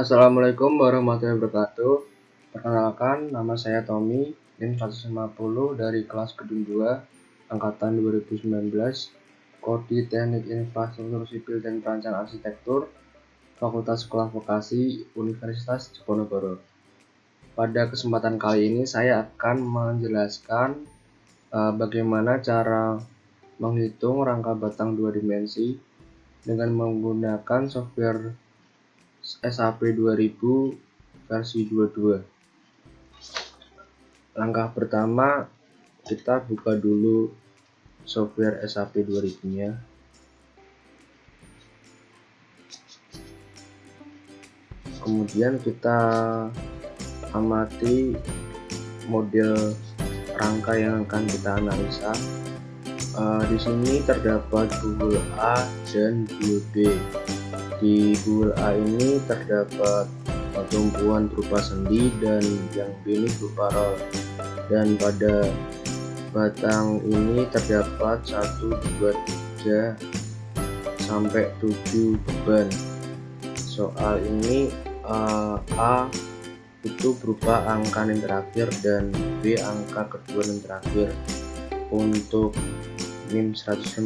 Assalamualaikum warahmatullahi wabarakatuh. Perkenalkan, nama saya Tommy, NIM 150 dari kelas Gedung 2, Angkatan 2019, Prodi Teknik Infrastruktur Sipil dan Perancangan Arsitektur, Fakultas Sekolah Vokasi, Universitas Diponegoro. Pada kesempatan kali ini saya akan menjelaskan bagaimana cara menghitung rangka batang 2 dimensi dengan menggunakan software SAP 2000 versi 22. Langkah pertama, kita buka dulu software SAP 2000-nya. Kemudian kita amati model rangka yang akan kita analisa. Di sini terdapat buhul A dan buhul B. Di buhul A ini terdapat tumpuan berupa sendi dan yang B ini berupa roll. Dan pada batang ini terdapat 1, 2, 3 sampai 7 beban. Soal ini A itu berupa angka yang terakhir dan B angka kedua yang terakhir. Untuk NIM 150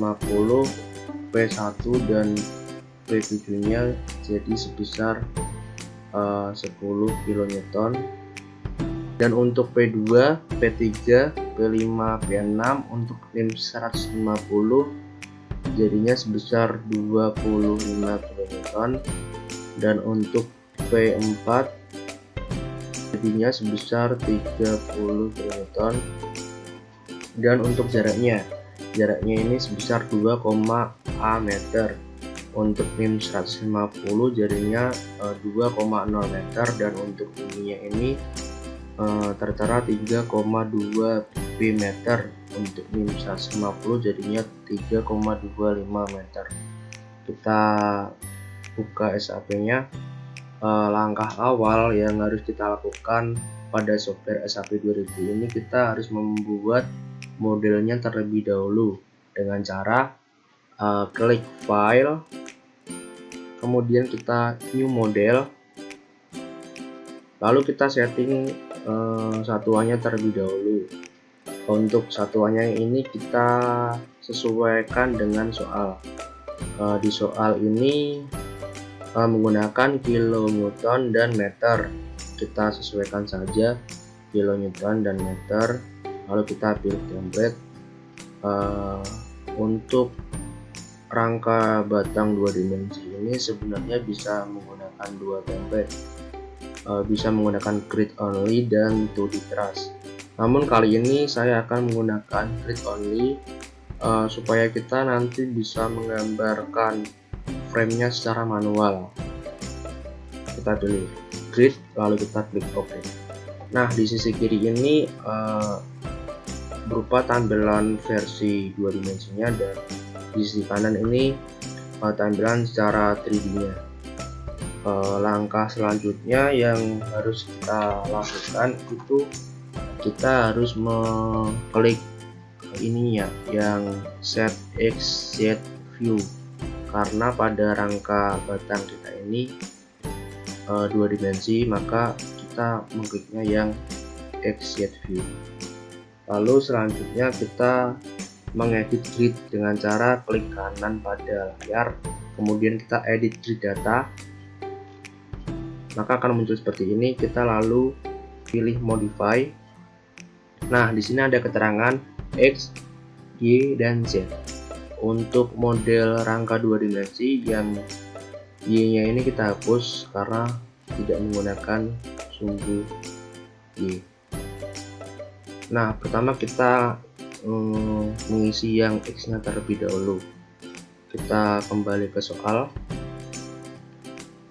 P1 dan P7 nya jadi sebesar 10 kN, dan untuk P2, P3, P5, P6 untuk NIM 150 jadinya sebesar 25 kN, dan untuk P4 jadinya sebesar 30 kN, dan untuk jaraknya ini sebesar 2, A meter. Untuk NIM 150 jadinya 2,0 meter, dan untuk ininya ini tertera 3,2 B meter. Untuk NIM 150 jadinya 3,25 meter. Kita buka SAP-nya. Langkah awal yang harus kita lakukan pada software SAP 2000 ini, kita harus membuat modelnya terlebih dahulu dengan cara klik file, kemudian kita new model, lalu kita setting satuannya terlebih dahulu. Untuk satuannya ini kita sesuaikan dengan soal. Di soal ini menggunakan kilonewton dan meter. Kita sesuaikan saja kilonewton dan meter, lalu kita pilih template. Untuk rangka batang 2 dimensi ini sebenarnya bisa menggunakan 2 template, bisa menggunakan grid only dan 2D truss. Namun kali ini saya akan menggunakan grid only supaya kita nanti bisa menggambarkan frame-nya secara manual. Kita pilih grid, lalu kita klik OK. Nah, di sisi kiri ini berupa tampilan versi 2 dimensinya, dan di sisi kanan ini tampilan secara 3D-nya. Langkah selanjutnya yang harus kita lakukan itu kita harus mengklik ininya yang set XZ view, karena pada rangka batang kita ini 2 dimensi, maka kita mengkliknya yang XZ view. Lalu selanjutnya kita mengedit grid dengan cara klik kanan pada layar, kemudian kita edit grid data, maka akan muncul seperti ini. Kita lalu pilih modify. Nah, di sini ada keterangan X, Y, dan Z. Untuk model rangka 2 dimensi, yang Y-nya ini kita hapus karena tidak menggunakan sumbu Y. Nah, pertama kita mengisi yang X-nya terlebih dahulu. Kita kembali ke soal.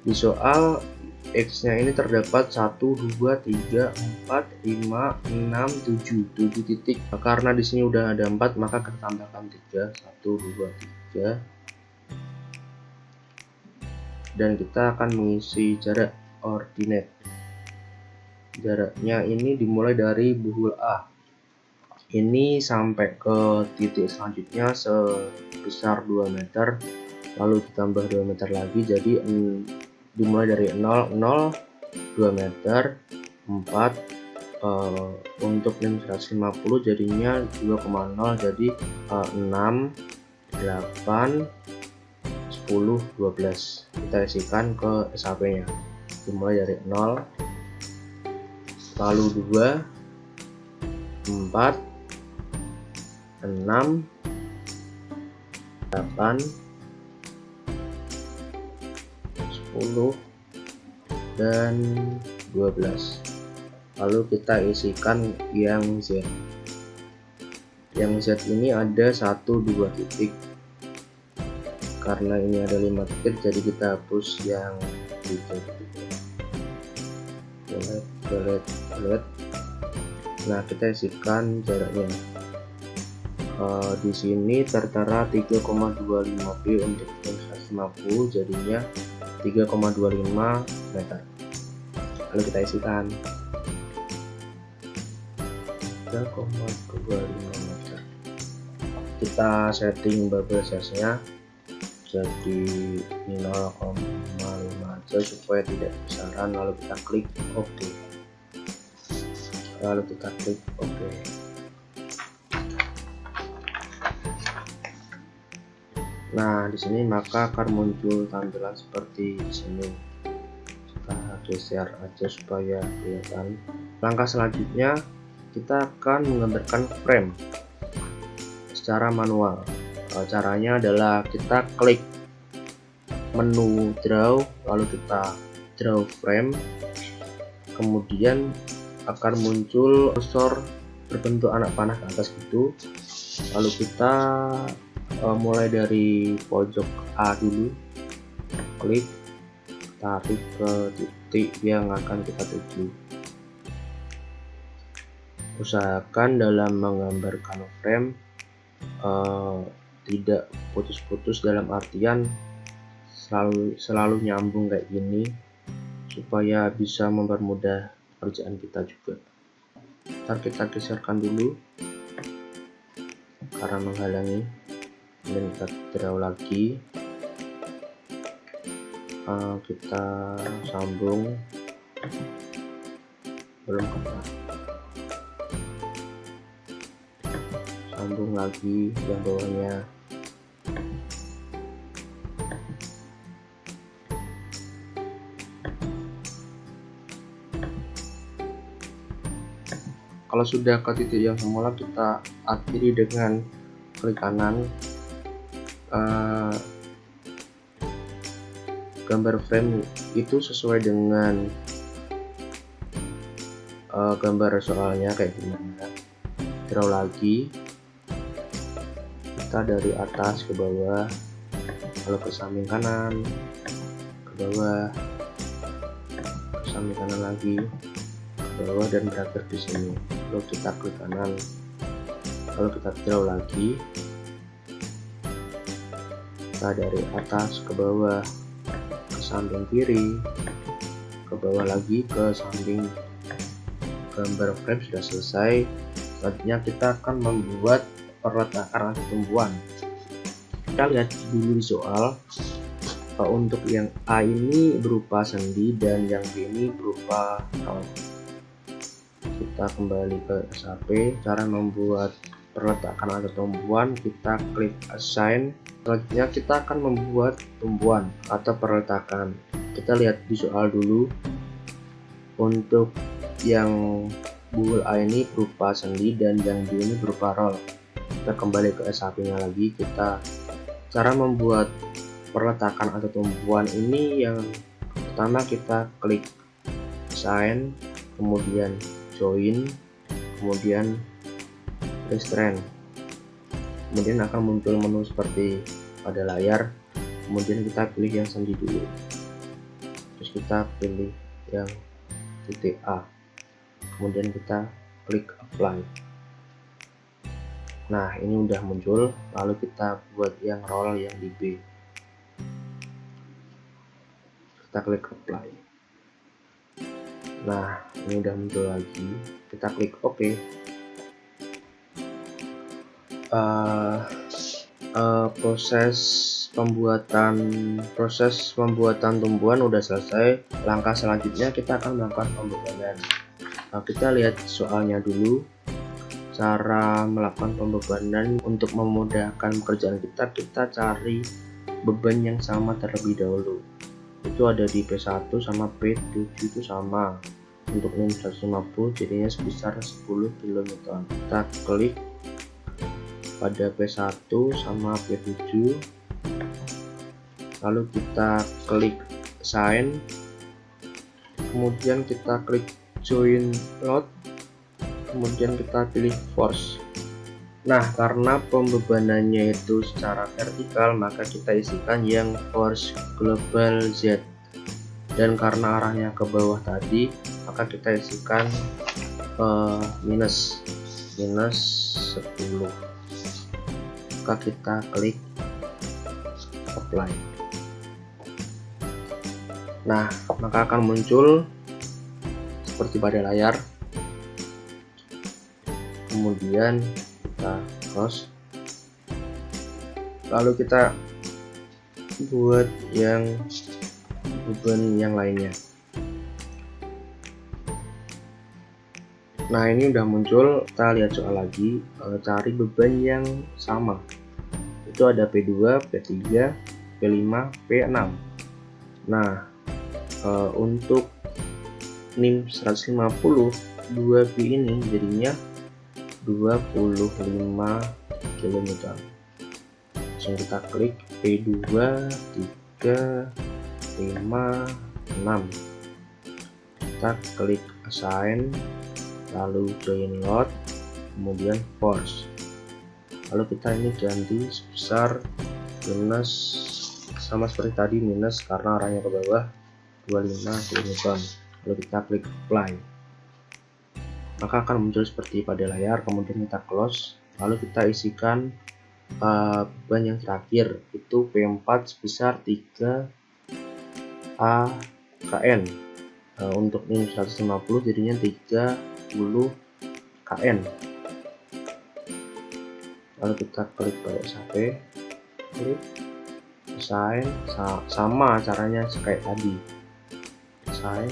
Di soal X-nya ini terdapat 1, 2, 3, 4, 5, 6, 7 titik. Karena di sini udah ada 4, maka kita tambahkan 3, 1, 2, 3. Dan kita akan mengisi jarak ordinate. Jaraknya ini dimulai dari buhul A ini sampai ke titik selanjutnya sebesar 2 meter, lalu ditambah 2 meter lagi jadi dimulai dari 0, 0, 2 meter, 4, untuk NIM 150 jadinya 2,0, jadi 6, 8, 10, 12. Kita isikan ke SAP nya, dimulai dari 0, lalu 2, 4, 6, 8, 10, dan 12. Lalu kita isikan yang Z. Yang Z ini ada 1, 2 titik. Karena ini ada 5 titik, jadi kita hapus yang titik. Delete. Nah, kita isikan jaraknya. Di sini tertera 3,25p untuk yang 150, jadinya 3,25 meter. Lalu kita isikan 3,25 meter. Kita setting bubble size nya jadi 0,5 aja supaya tidak besaran. Lalu kita klik OK. Nah, di sini maka akan muncul tampilan seperti di sini. Kita geser aja supaya kelihatan. Langkah selanjutnya kita akan menggambarkan frame secara manual. Caranya adalah kita klik menu draw, lalu kita draw frame, kemudian akan muncul kursor berbentuk anak panah ke atas gitu. Lalu kita mulai dari pojok A dulu, klik, tarik ke titik yang akan kita tuju. Usahakan dalam menggambarkan frame tidak putus-putus, dalam artian selalu nyambung kayak gini supaya bisa mempermudah kerjaan kita juga. Ntar kita geserkan dulu karena menghalangi, dan kita draw lagi, kita sambung, belum kelar, sambung lagi yang bawahnya. Kalau sudah ke titik yang semula, kita akhiri dengan klik kanan. Gambar frame itu sesuai dengan gambar soalnya kayak gimana. Draw lagi, kita dari atas ke bawah, lalu ke samping kanan, ke bawah, ke samping kanan lagi, ke bawah, dan berakhir di sini. Lalu kita klik kanan, lalu kita draw lagi, kita dari atas ke bawah, ke samping kiri, ke bawah lagi, ke samping. Gambar frame sudah selesai. Selanjutnya kita akan membuat perletakan tumbuhan. Kita lihat dulu di soal. Untuk yang A ini berupa sendi dan yang B ini berupa roll. Kita kembali ke SAP. Cara membuat perletakan atau tumbuhan, kita klik assign. Selanjutnya kita akan membuat tumbuhan atau perletakan. Kita lihat di soal dulu. Untuk yang bubble A ini berupa sendi dan yang B ini berupa roll. Kita kembali ke SAP nya lagi. Kita cara membuat perletakan atau tumbuhan ini, yang pertama kita klik assign, kemudian join, kemudian restrain. Kemudian akan muncul menu seperti pada layar. Kemudian kita pilih yang sendi dulu, terus kita pilih yang titik A, kemudian kita klik apply. Nah, ini udah muncul. Lalu kita buat yang roll yang di B, kita klik apply. Nah, ini udah muncul lagi, kita klik OK. proses pembuatan tumbuhan udah selesai. Langkah selanjutnya kita akan melakukan pembebanan. Kita lihat soalnya dulu. Cara melakukan pembebanan untuk memudahkan pekerjaan kita cari beban yang sama terlebih dahulu. Itu ada di P1 sama P7 itu sama. Untuk NIM 150 jadinya sebesar 10 kN. Kita klik pada P1 sama P7, lalu kita klik assign, kemudian kita klik join load, kemudian kita pilih force. Nah, karena pembebanannya itu secara vertikal, maka kita isikan yang force global Z, dan karena arahnya ke bawah tadi, maka kita isikan minus 10. Maka kita klik apply. Nah, maka akan muncul seperti pada layar. Kemudian kita close, lalu kita buat yang beban yang lainnya. Nah, ini udah muncul. Kita lihat soal lagi, cari beban yang sama. Itu ada P2, P3, P5, P6. Nah, untuk NIM 150 2B ini jadinya 25 kN. Langsung kita klik P2, 3, 5, 6. Kita klik assign, lalu join load, kemudian force. Lalu kita ini ganti sebesar minus, sama seperti tadi, minus karena arahnya ke bawah, 25 kN. Lalu kita klik apply. Maka akan muncul seperti pada layar. Kemudian kita close, lalu kita isikan beban yang terakhir, itu P4 sebesar 3 kN. Untuk NIM 150 jadinya 30 kN. Lalu kita klik pada SAP, klik assign, sama caranya kayak tadi, assign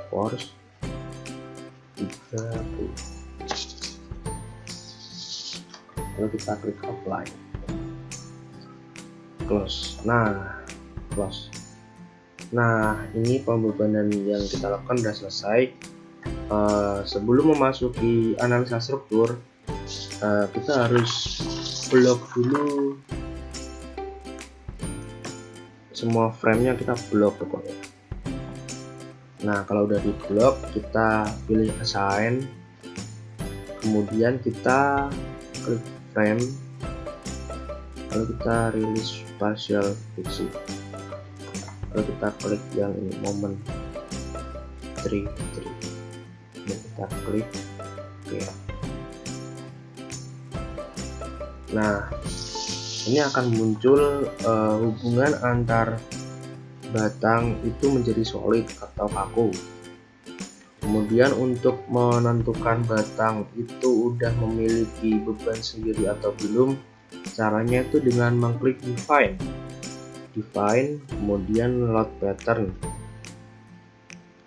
force 30. Lalu kita klik apply, close. Close. Nah, ini pembebanan yang kita lakukan sudah selesai. Sebelum memasuki analisa struktur, kita harus blok dulu semua framenya, kita blok pokoknya. Nah, kalau udah di blok, kita pilih assign, kemudian kita klik frame, lalu kita rilis partial fixing, lalu kita klik yang ini moment 3, dan kita klik OK. Nah, ini akan muncul hubungan antar batang itu menjadi solid atau kaku. Kemudian untuk menentukan batang itu udah memiliki beban sendiri atau belum, caranya itu dengan mengklik define, kemudian load pattern.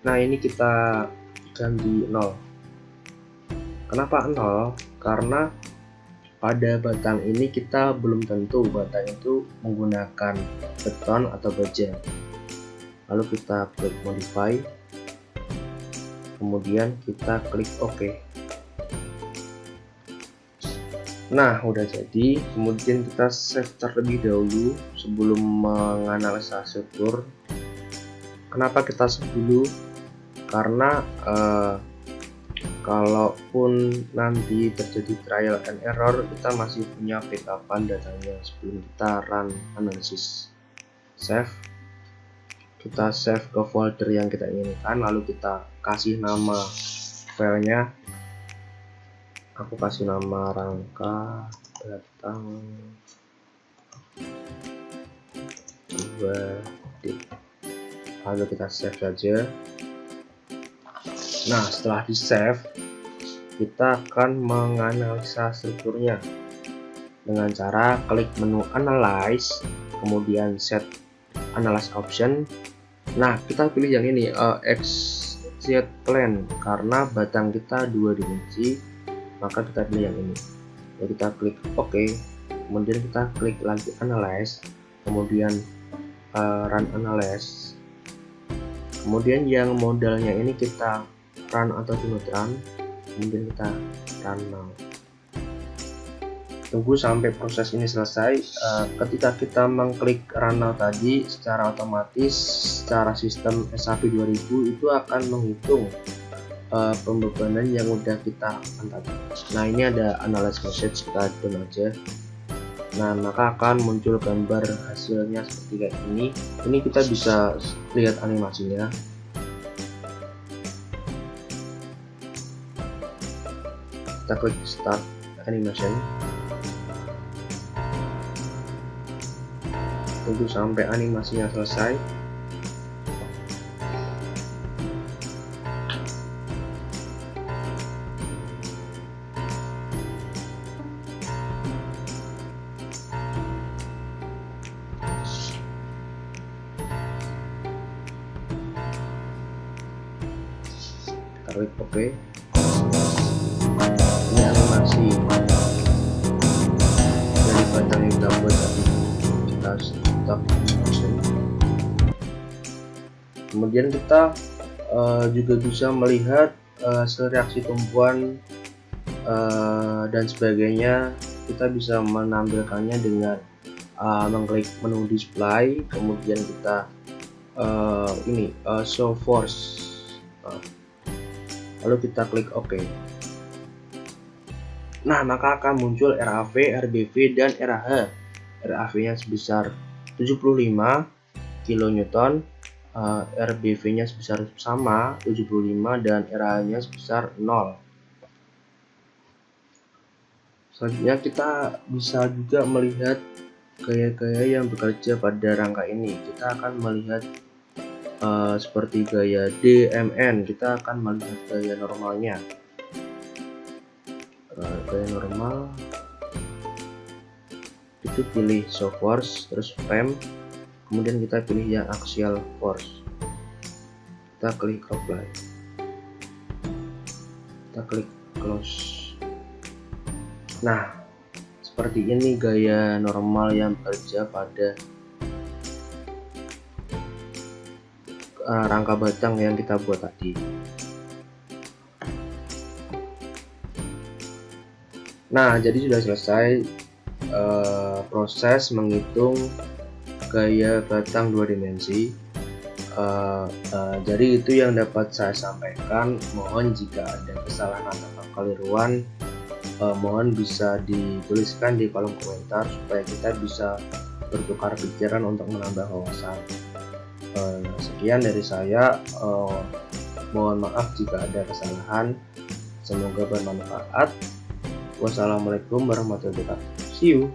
Nah, ini kita ganti 0. Kenapa 0? Karena pada batang ini kita belum tentu batang itu menggunakan beton atau baja. Lalu kita klik modify, kemudian kita klik OK. Nah, udah jadi. Kemudian kita save terlebih dahulu sebelum menganalisa struktur. Kenapa kita save dulu? Karena kalaupun nanti terjadi trial and error, kita masih punya backupan datanya sebelum kita run analisis. Save, kita save ke folder yang kita inginkan, lalu kita kasih nama filenya. Aku kasih nama rangka batang 2D, lalu kita save saja. Nah, setelah di save, kita akan menganalisa strukturnya. dengan cara klik menu Analyze, kemudian Set Analyze Option. Nah, kita pilih yang ini, Exit Plane, karena batang kita 2 dimensi, maka kita pilih yang ini. Ya, kita klik OK, kemudian kita klik lagi Analyze, kemudian Run Analyze. Kemudian yang modalnya ini kita run atau do not run, kemudian kita run now. Tunggu sampai proses ini selesai. Ketika kita mengklik run now tadi, secara otomatis secara sistem SAP 2000 itu akan menghitung pembebanan yang udah kita lakukan tadi. Nah, ini ada analyze message, kita done aja. Nah, maka akan muncul gambar hasilnya seperti kayak ini. Ini kita bisa lihat animasinya. Kita klik start animation. Tunggu sampai animasinya selesai. Kita klik OK. Ini animasi dari batang yang kita buat tadi. Kita stop animation. Kemudian kita juga bisa melihat hasil reaksi tumpuan dan sebagainya. Kita bisa menampilkannya dengan mengklik menu display, kemudian kita show force, lalu kita klik OK. Nah, maka akan muncul RAV, RBV, dan RAH. RAV nya sebesar 75 kN, RBV nya sebesar sama 75, dan RAH nya sebesar 0. Selanjutnya kita bisa juga melihat gaya-gaya yang bekerja pada rangka ini. Kita akan melihat seperti gaya DMN, kita akan melihat gaya normalnya. Gaya normal itu pilih show force, terus frame, kemudian kita pilih yang axial force, kita klik apply, kita klik close. Nah, seperti ini gaya normal yang bekerja pada rangka batang yang kita buat tadi. Nah, jadi sudah selesai proses menghitung gaya batang 2 dimensi. Jadi itu yang dapat saya sampaikan. Mohon jika ada kesalahan atau kekeliruan, mohon bisa dituliskan di kolom komentar supaya kita bisa bertukar pikiran untuk menambah wawasan. Sekian dari saya. Mohon maaf jika ada kesalahan. Semoga bermanfaat. Wassalamualaikum warahmatullahi wabarakatuh. See you.